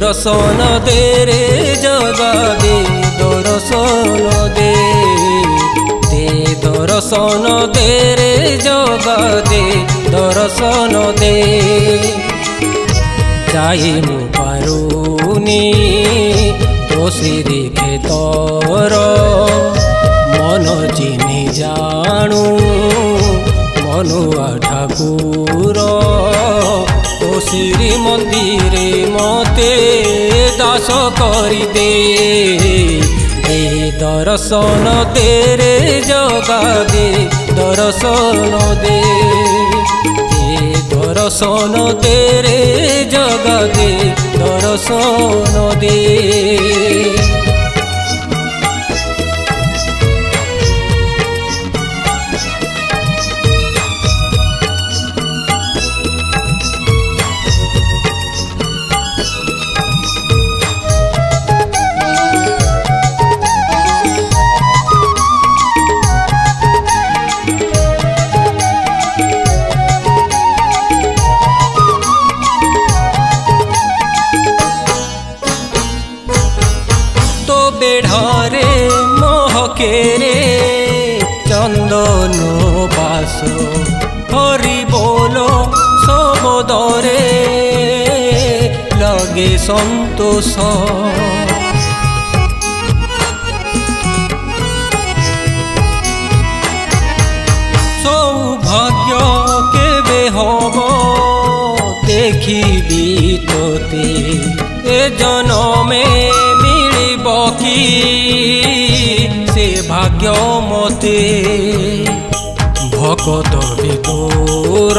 दर्शन दे रे जगा दे दर्शन दे दर्शन दे रे जगा दे दर्शन दे जाई मु पारुनी तो श्री क्षेत्र मन चिन्हि जानू मनुआ ठाकुर तो श्री मंदिर मते दास करी दे दर्शन दे रे जगा दे दर्शन दे दर्शन दे रे जगा दे दर्शन दे। बेढ़ारे महके रे चंदन बास हरि बोलो सबदरे लगे संतोष सौभाग्य केबे हब देखिबी तोते ए जनमे की से भाग्य मते भकत विदूर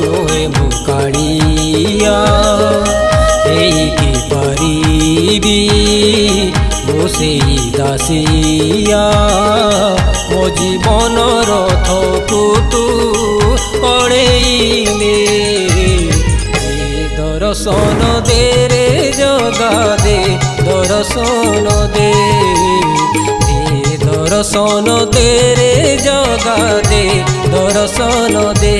नुहे मुकाड़िया एकी पारिबी मो सेई दासिया मो जीवन रथ को तू कड़ेइले दर्शन दे रे जगा दे दर्शन दे दर्शन दे रे जगा दे दर्शन दे।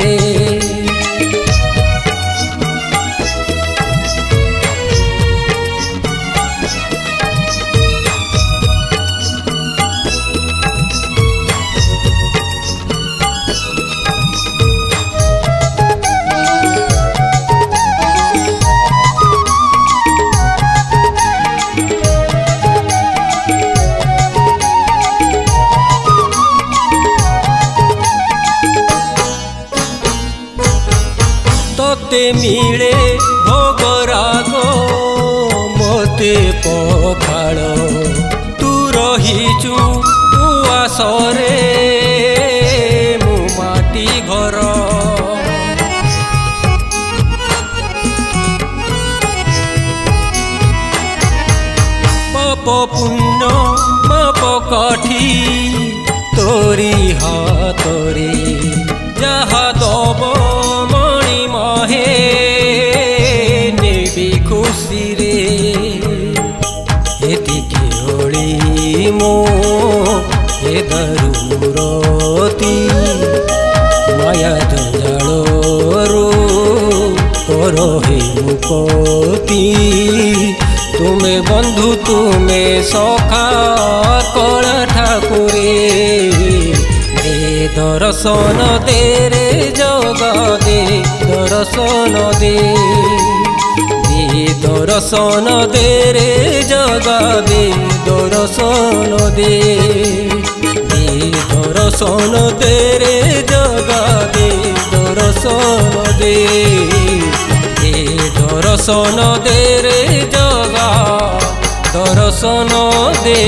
तोते मिले भोगराग मते पखाड़ तू रहीचु उआसरे मु माटी घर पाप पुण्य माप काठी तोरी हातरे जहा दब खुशी रे एतिके ओली मो ए दरुरती माया जंजालरू करो हे मुक्ति तुमे बंधु तुमे सखा कला ठाकुरे दर्शन दे रे जगा दे दर्शन दे दर्शन दे रे जगा दे दर्शन दे दर्शन दे रे जगा दे दर्शन दे दर्शन दे रे जगा दर्शन दे।